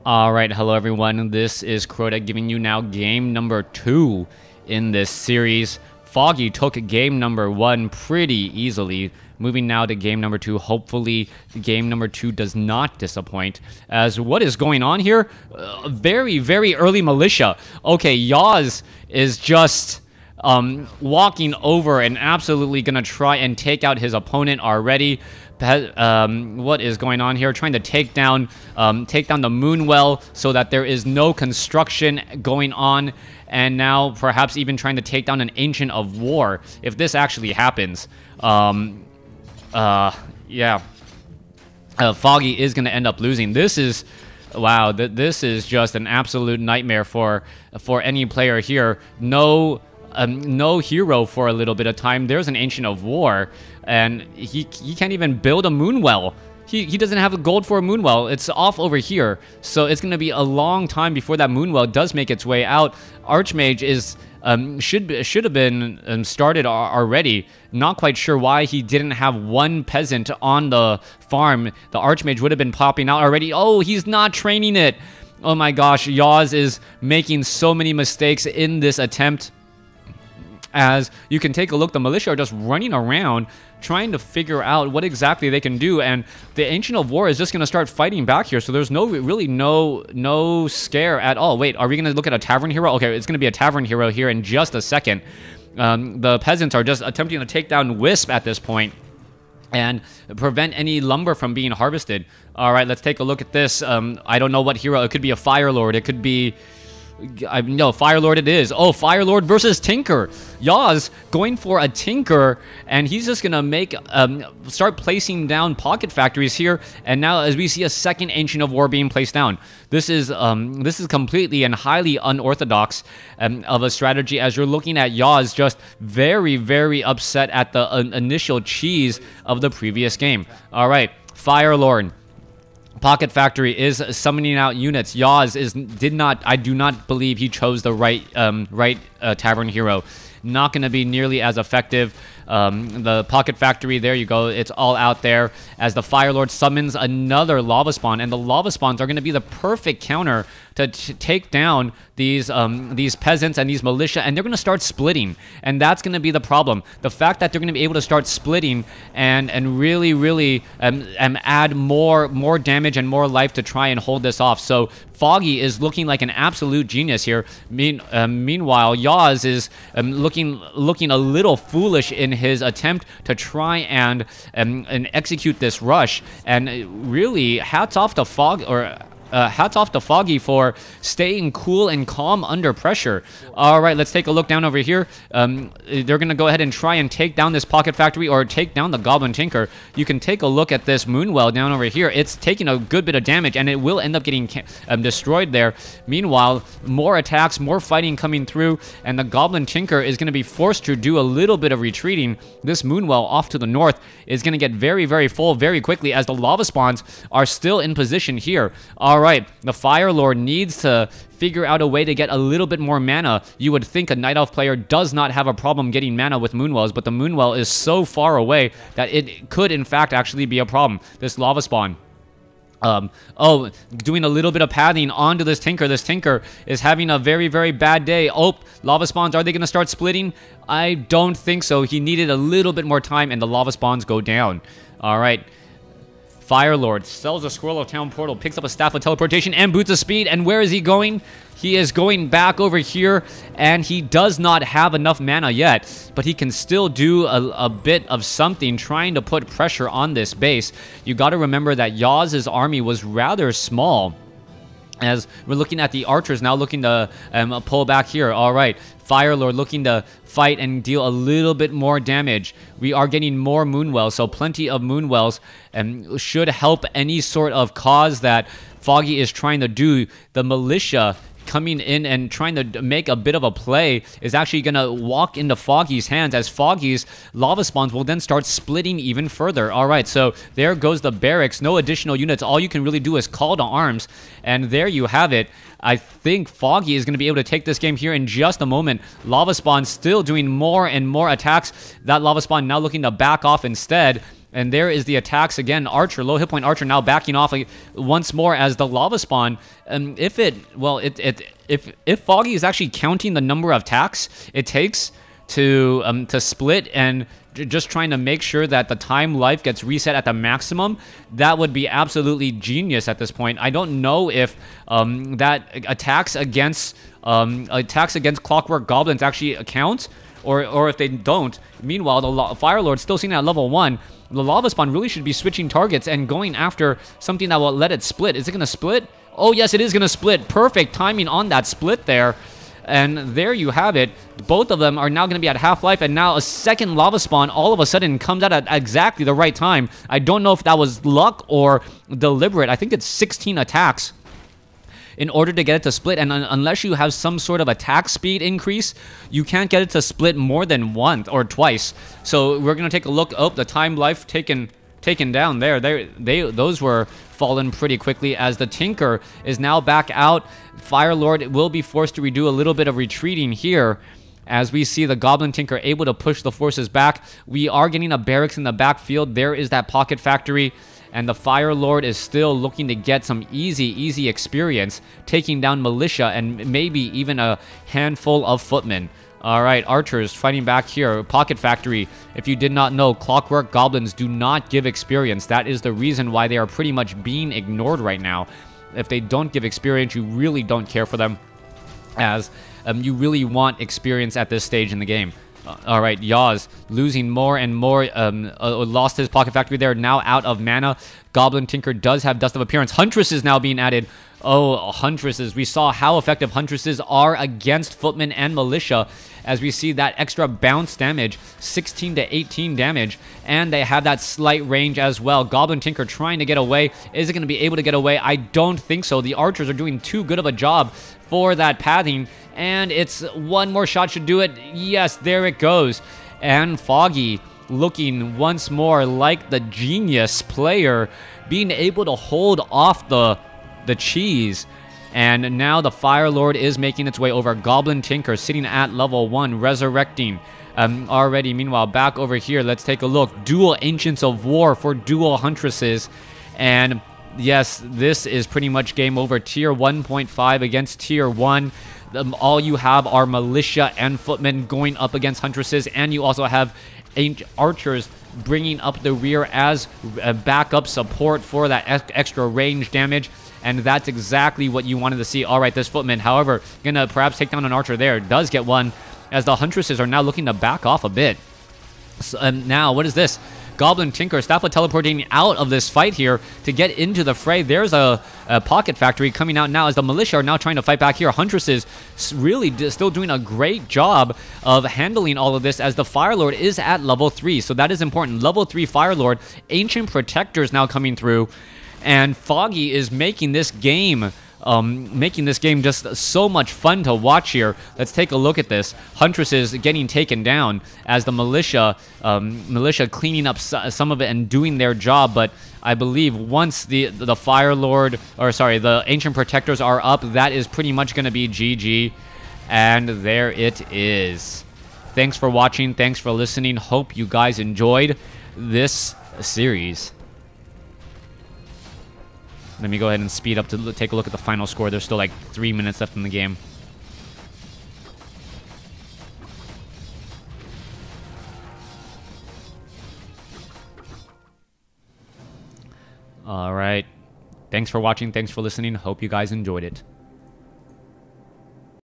Alright, hello everyone, this is Crota giving you now game number 2 in this series. Foggy took game number 1 pretty easily. Moving now to game number 2, hopefully game number 2 does not disappoint. As what is going on here? Very, very early militia. Okay, Yaws is just walking over and absolutely gonna try and take out his opponent already. What is going on here? Trying to take down the Moonwell so that there is no construction going on, and now perhaps even trying to take down an Ancient of War if this actually happens. Yeah. Foggy is going to end up losing. This is, wow, this is just an absolute nightmare for any player here. No hero for a little bit of time. There's an Ancient of War, and he can't even build a Moonwell. He doesn't have a gold for a Moonwell. It's off over here, so it's going to be a long time before that Moonwell does make its way out. Archmage is should have been started already. Not quite sure why he didn't have one peasant on the farm. The Archmage would have been popping out already. Oh, he's not training it. Oh my gosh, Yaws is making so many mistakes in this attempt. As you can take a look, the militia are just running around trying to figure out what exactly they can do, and the Ancient of War is just going to start fighting back here, so there's really no scare at all. Wait, are we going to look at a tavern hero? Okay, it's going to be a tavern hero here in just a second. The peasants are just attempting to take down Wisp at this point and prevent any lumber from being harvested. All right, let's take a look at this. I don't know what hero. It could be a Fire Lord. It could be... no, Fire Lord it is. Oh, Fire Lord versus Tinker. Yaws going for a Tinker, and he's just gonna make start placing down pocket factories here. And now, as we see a second Ancient of War being placed down, this is completely and highly unorthodox of a strategy. As you're looking at Yaws just very, very upset at the initial cheese of the previous game. All right, Fire Lord. Pocket Factory is summoning out units. Yaws I do not believe he chose the right tavern hero. Not going to be nearly as effective. The Pocket Factory, there you go. It's all out there as the Fire Lord summons another Lava Spawn, and the Lava Spawns are going to be the perfect counter to take down these peasants and these militia, and they're going to start splitting, and that's going to be the problem. The fact that they're going to be able to start splitting and really add more damage and more life to try and hold this off. So Foggy is looking like an absolute genius here. Meanwhile, Yaws is looking a little foolish in his attempt to try and execute this rush. And really, hats off to Foggy for staying cool and calm under pressure. All right, let's take a look down over here. They're going to go ahead and try and take down this Pocket Factory or take down the Goblin Tinker. You can take a look at this Moonwell down over here. It's taking a good bit of damage, and it will end up getting destroyed there. Meanwhile, more attacks, more fighting coming through, and the Goblin Tinker is going to be forced to do a little bit of retreating. This Moonwell off to the north is going to get very, very full very quickly as the Lava Spawns are still in position here. All right, the Fire Lord needs to figure out a way to get a little bit more mana. You would think a Night Elf player does not have a problem getting mana with Moonwells, but the Moonwell is so far away that it could in fact actually be a problem. This Lava Spawn. Oh, doing a little bit of pathing onto this Tinker. This Tinker is having a very, very bad day. Oh, Lava Spawns, are they going to start splitting? I don't think so. He needed a little bit more time, and the Lava Spawns go down. All right. Fire Lord sells a Scroll of Town Portal, picks up a Staff of Teleportation and Boots of Speed. And where is he going? He is going back over here, and he does not have enough mana yet, but he can still do a bit of something trying to put pressure on this base. You got to remember that Yaws' army was rather small. As we're looking at the archers now looking to pull back here. All right, Fire Lord looking to fight and deal a little bit more damage. We are getting more Moonwells, so plenty of Moonwells should help any sort of cause that Foggy is trying to do. The militia coming in and trying to make a bit of a play is actually going to walk into Foggy's hands, as Foggy's Lava Spawns will then start splitting even further. All right, so there goes the barracks. No additional units. All you can really do is call to arms, and there you have it. I think Foggy is going to be able to take this game here in just a moment. Lava Spawn still doing more and more attacks. That Lava Spawn now looking to back off instead. And there is the attacks again. Archer, low hit point Archer now backing off once more as the lava spawn. If Foggy is actually counting the number of attacks it takes to split and just trying to make sure that the time life gets reset at the maximum, that would be absolutely genius at this point. I don't know if that attacks against Clockwork Goblins actually account, or if they don't. Meanwhile, the Fire Lord still sitting at level 1. The Lava Spawn really should be switching targets and going after something that will let it split. Is it going to split? Oh, yes, it is going to split. Perfect timing on that split there. And there you have it. Both of them are now going to be at half-life, and now a second Lava Spawn all of a sudden comes out at exactly the right time. I don't know if that was luck or deliberate. I think it's 16 attacks in order to get it to split, and unless you have some sort of attack speed increase, you can't get it to split more than once or twice. So we're going to take a look. Oh, the time life taken down there. Those were fallen pretty quickly as the Tinker is now back out. Fire Lord will be forced to redo a little bit of retreating here as we see the Goblin Tinker able to push the forces back. We are getting a barracks in the backfield. There is that pocket factory, and the Fire Lord is still looking to get some easy experience taking down militia and maybe even a handful of footmen. All right, archers fighting back here. Pocket Factory. If you did not know, Clockwork Goblins do not give experience. That is the reason why they are pretty much being ignored right now. If they don't give experience, you really don't care for them, as you really want experience at this stage in the game. All right, Yaws losing more and more. Lost his Pocket Factory there, now out of mana. Goblin Tinker does have Dust of Appearance. Huntress is now being added. Oh, Huntresses. We saw how effective Huntresses are against Footmen and Militia, as we see that extra bounce damage, 16 to 18 damage, and they have that slight range as well. Goblin Tinker trying to get away. Is it going to be able to get away? I don't think so. The archers are doing too good of a job for that pathing, and it's one more shot should do it. Yes, there it goes. And Foggy looking once more like the genius player, being able to hold off the cheese. And now the Fire Lord is making its way over. Goblin Tinker sitting at level 1, resurrecting already. Meanwhile, back over here, let's take a look. Dual Ancients of War for dual Huntresses. And yes, this is pretty much game over. Tier 1.5 against Tier 1. All you have are Militia and Footmen going up against Huntresses. And you also have archers bringing up the rear as backup support for that extra range damage. And that's exactly what you wanted to see. All right, this Footman, however, gonna perhaps take down an archer there. Does get one, as the Huntresses are now looking to back off a bit. So, now, what is this? Goblin Tinker, Staff of Teleporting out of this fight here to get into the fray. There's a Pocket Factory coming out now as the Militia are now trying to fight back here. Huntresses really still doing a great job of handling all of this, as the Fire Lord is at level 3. So that is important. Level 3 Fire Lord. Ancient Protectors now coming through. And Foggy is making this game just so much fun to watch here. Let's take a look at this. Huntresses getting taken down as the militia cleaning up some of it and doing their job. But I believe once the Fire Lord, or sorry, the Ancient Protectors are up, that is pretty much going to be GG. And there it is. Thanks for watching. Thanks for listening. Hope you guys enjoyed this series. Let me go ahead and speed up to take a look at the final score. There's still like 3 minutes left in the game. All right. Thanks for watching. Thanks for listening. Hope you guys enjoyed it.